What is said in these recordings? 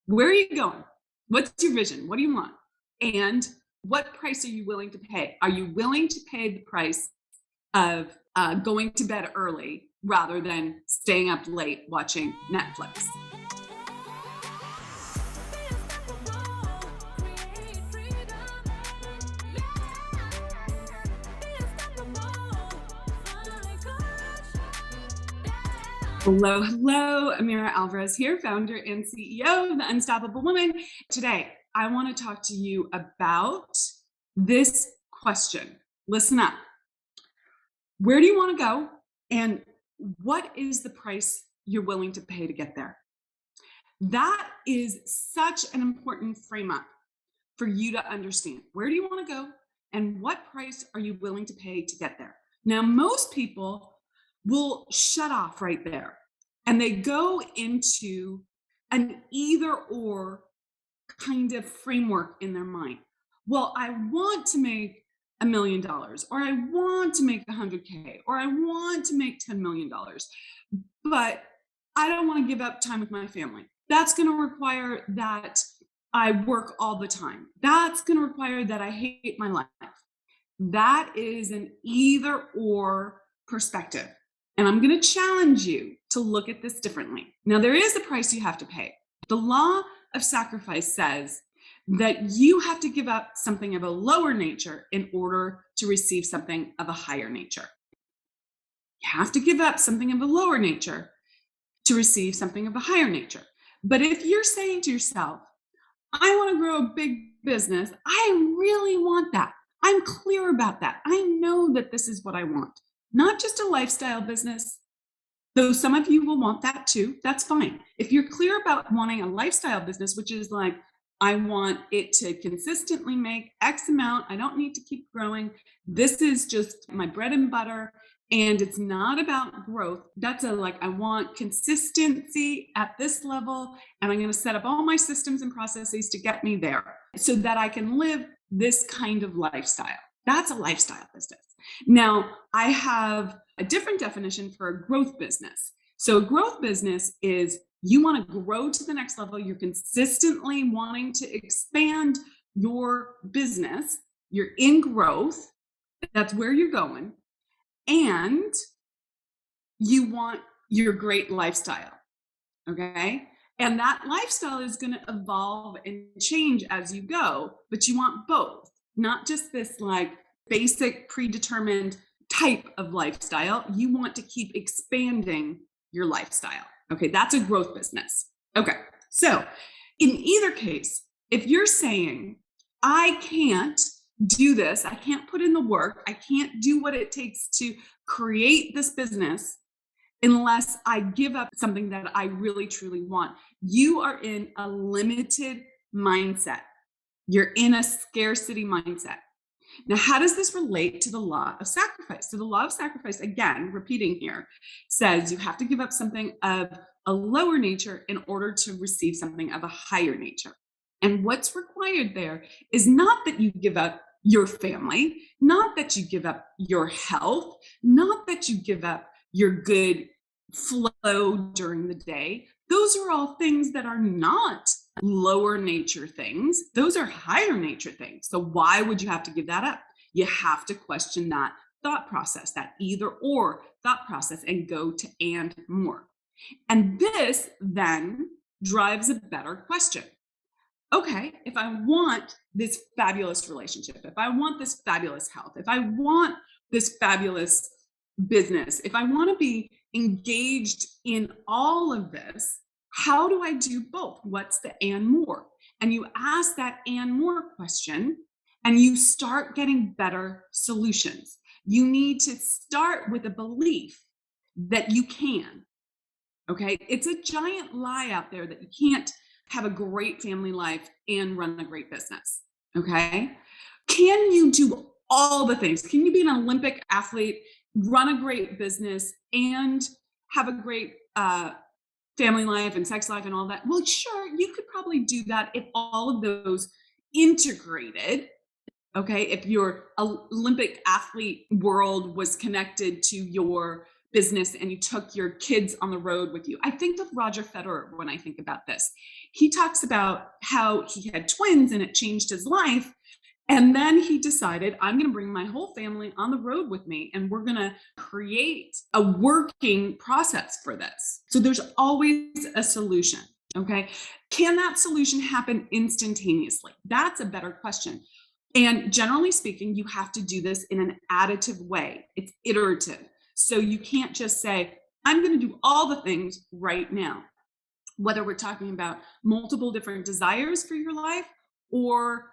Where are you going? What's your vision? What do you want? And what price are you willing to pay? Are you willing to pay the price of going to bed early rather than staying up late watching Netflix? Hello, hello. Amira Alvarez here, founder and CEO of The Unstoppable Woman. Today, I want to talk to you about this question. Listen up. Where do you want to go? And what is the price you're willing to pay to get there? That is such an important frame up for you to understand. Where do you want to go? And what price are you willing to pay to get there? Now, most people will shut off right there and they go into an either or kind of framework in their mind. Well, I want to make $1 million, or I want to make 100K, or I want to make $10 million, but I don't want to give up time with my family. That's going to require that I work all the time. That's going to require that I hate my life. That is an either or perspective. And I'm going to challenge you to look at this differently. Now, there is a price you have to pay. The law of sacrifice says that you have to give up something of a lower nature in order to receive something of a higher nature. You have to give up something of a lower nature to receive something of a higher nature. But if you're saying to yourself, I want to grow a big business, I really want that. I'm clear about that. I know that this is what I want. Not just a lifestyle business, though some of you will want that too. That's fine. If you're clear about wanting a lifestyle business, which is like, I want it to consistently make X amount, I don't need to keep growing. This is just my bread and butter, and it's not about growth. That's I want consistency at this level, and I'm going to set up all my systems and processes to get me there so that I can live this kind of lifestyle. That's a lifestyle business. Now, I have a different definition for a growth business. So a growth business is you want to grow to the next level. You're consistently wanting to expand your business. You're in growth. That's where you're going. And you want your great lifestyle. Okay? And that lifestyle is going to evolve and change as you go, but you want both, not just this basic predetermined type of lifestyle. You want to keep expanding your lifestyle. Okay, that's a growth business. Okay, so in either case, if you're saying, I can't do this, I can't put in the work, I can't do what it takes to create this business unless I give up something that I really truly want, you are in a limited mindset. You're in a scarcity mindset. Now, how does this relate to the law of sacrifice? So the law of sacrifice, again, repeating here, says you have to give up something of a lower nature in order to receive something of a higher nature. And what's required there is not that you give up your family, not that you give up your health, not that you give up your good flow during the day. Those are all things that are not lower nature things. Those are higher nature things. So why would you have to give that up? You have to question that thought process, that either or thought process, and go to and more. And this then drives a better question. Okay, if I want this fabulous relationship, if I want this fabulous health, if I want this fabulous business, if I want to be engaged in all of this, how do I do both? What's the and more? And you ask that and more question, and you start getting better solutions. You need to start with a belief that you can. Okay, it's a giant lie out there that you can't have a great family life and run a great business. Okay, can you do all the things? Can you be an Olympic athlete, run a great business, and have a great family life and sex life and all that? Well, sure, you could probably do that if all of those integrated. Okay, if your Olympic athlete world was connected to your business and you took your kids on the road with you. I think of Roger Federer when I think about this. He talks about how he had twins and it changed his life. And then he decided, I'm going to bring my whole family on the road with me, and we're going to create a working process for this. So there's always a solution. Okay. Can that solution happen instantaneously? That's a better question. And generally speaking, you have to do this in an additive way. It's iterative. So you can't just say, I'm going to do all the things right now. Whether we're talking about multiple different desires for your life or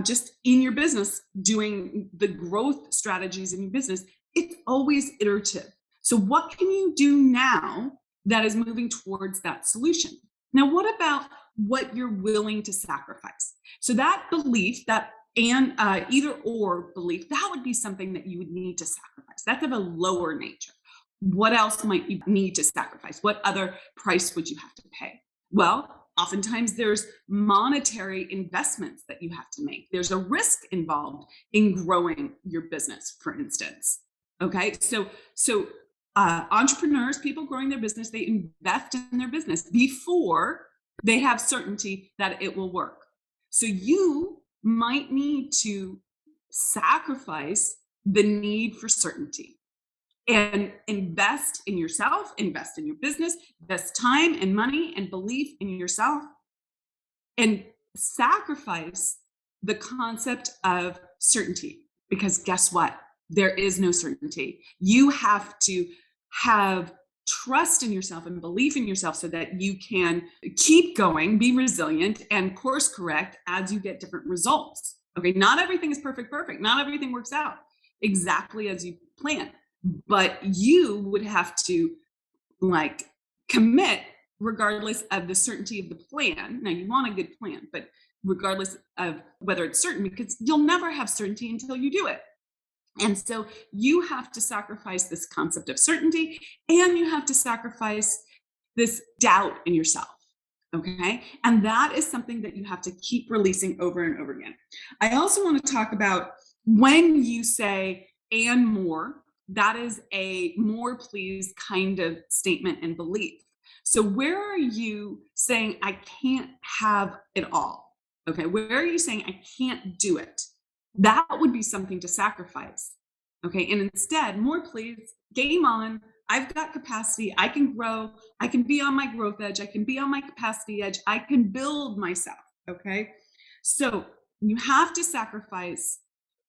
just in your business, doing the growth strategies in your business, it's always iterative. So what can you do now that is moving towards that solution? Now, what about what you're willing to sacrifice? So that belief, that and either or belief, that would be something that you would need to sacrifice. That's of a lower nature. What else might you need to sacrifice? What other price would you have to pay? Well, oftentimes there's monetary investments that you have to make. There's a risk involved in growing your business, for instance. Okay, so entrepreneurs, people growing their business, they invest in their business before they have certainty that it will work. So you might need to sacrifice the need for certainty and invest in yourself, invest in your business, invest time and money and belief in yourself, and sacrifice the concept of certainty. Because guess what? There is no certainty. You have to have trust in yourself and belief in yourself so that you can keep going, be resilient, and course correct as you get different results. Okay, not everything is perfect. Not everything works out exactly as you plan, but you would have to commit regardless of the certainty of the plan. Now, you want a good plan, but regardless of whether it's certain, because you'll never have certainty until you do it. And so you have to sacrifice this concept of certainty, and you have to sacrifice this doubt in yourself. Okay. And that is something that you have to keep releasing over and over again. I also want to talk about when you say and more, that is a more please kind of statement and belief. So where are you saying I can't have it all? Okay. Where are you saying I can't do it? That would be something to sacrifice. Okay. And instead, more please, game on. I've got capacity. I can grow. I can be on my growth edge. I can be on my capacity edge. I can build myself. Okay. So you have to sacrifice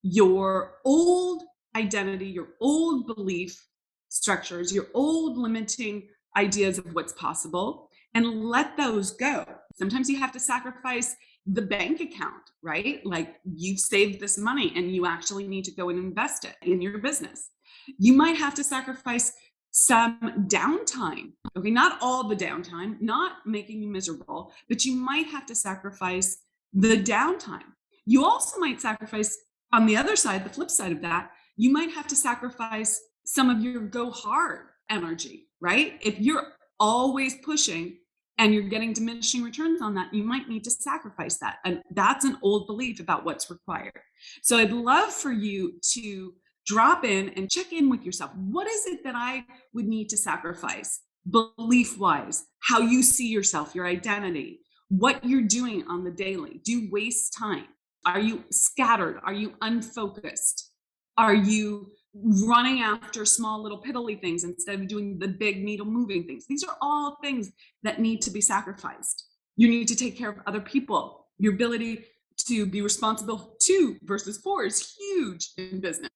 your old identity, your old belief structures, your old limiting ideas of what's possible, and let those go. Sometimes you have to sacrifice the bank account, right? Like you've saved this money and you actually need to go and invest it in your business. You might have to sacrifice some downtime. Okay, not all the downtime, not making you miserable, but you might have to sacrifice the downtime. You also might sacrifice, on the other side, the flip side of that, you might have to sacrifice some of your go hard energy, right? If you're always pushing and you're getting diminishing returns on that, you might need to sacrifice that. And that's an old belief about what's required. So I'd love for you to drop in and check in with yourself. What is it that I would need to sacrifice belief-wise? How you see yourself, your identity, what you're doing on the daily. Do you waste time? Are you scattered? Are you unfocused? Are you running after small little piddly things instead of doing the big needle moving things? These are all things that need to be sacrificed. You need to take care of other people. Your ability to be responsible to versus for is huge in business.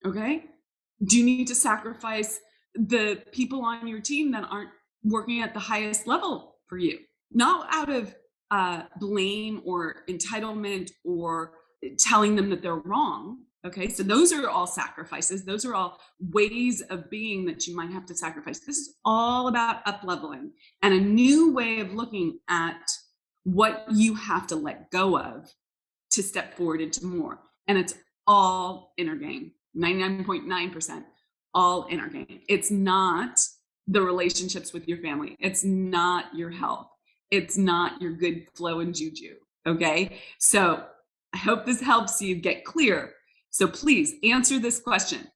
Okay. Do you need to sacrifice the people on your team that aren't working at the highest level for you? Not out of blame or entitlement or telling them that they're wrong. Okay, so those are all sacrifices. Those are all ways of being that you might have to sacrifice. This is all about up-leveling and a new way of looking at what you have to let go of to step forward into more. And it's all inner game, 99.9%, all inner game. It's not the relationships with your family. It's not your health. It's not your good flow and juju. Okay, so I hope this helps you get clear. So please answer this question.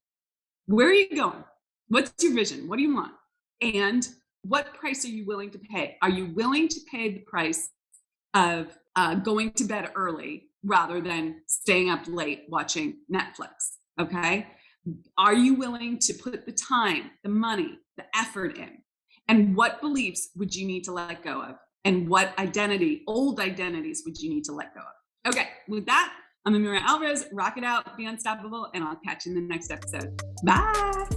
Where are you going? What's your vision? What do you want? And what price are you willing to pay? Are you willing to pay the price of going to bed early rather than staying up late watching Netflix? Okay. Are you willing to put the time, the money, the effort in? And what beliefs would you need to let go of? And what old identities would you need to let go of? Okay, with that, I'm Amira Alvarez. Rock it out, be unstoppable, and I'll catch you in the next episode. Bye.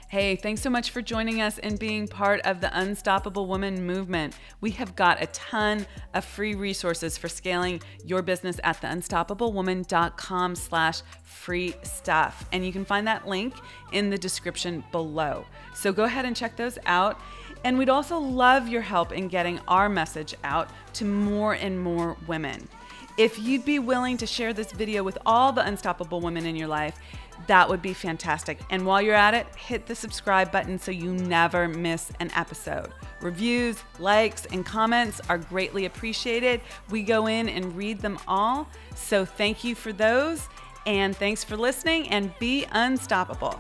Hey, thanks so much for joining us and being part of the Unstoppable Woman movement. We have got a ton of free resources for scaling your business at theunstoppablewoman.com/free stuff. And you can find that link in the description below. So go ahead and check those out. And we'd also love your help in getting our message out to more and more women. If you'd be willing to share this video with all the unstoppable women in your life, that would be fantastic. And while you're at it, hit the subscribe button so you never miss an episode. Reviews, likes, and comments are greatly appreciated. We go in and read them all. So thank you for those. And thanks for listening, and be unstoppable.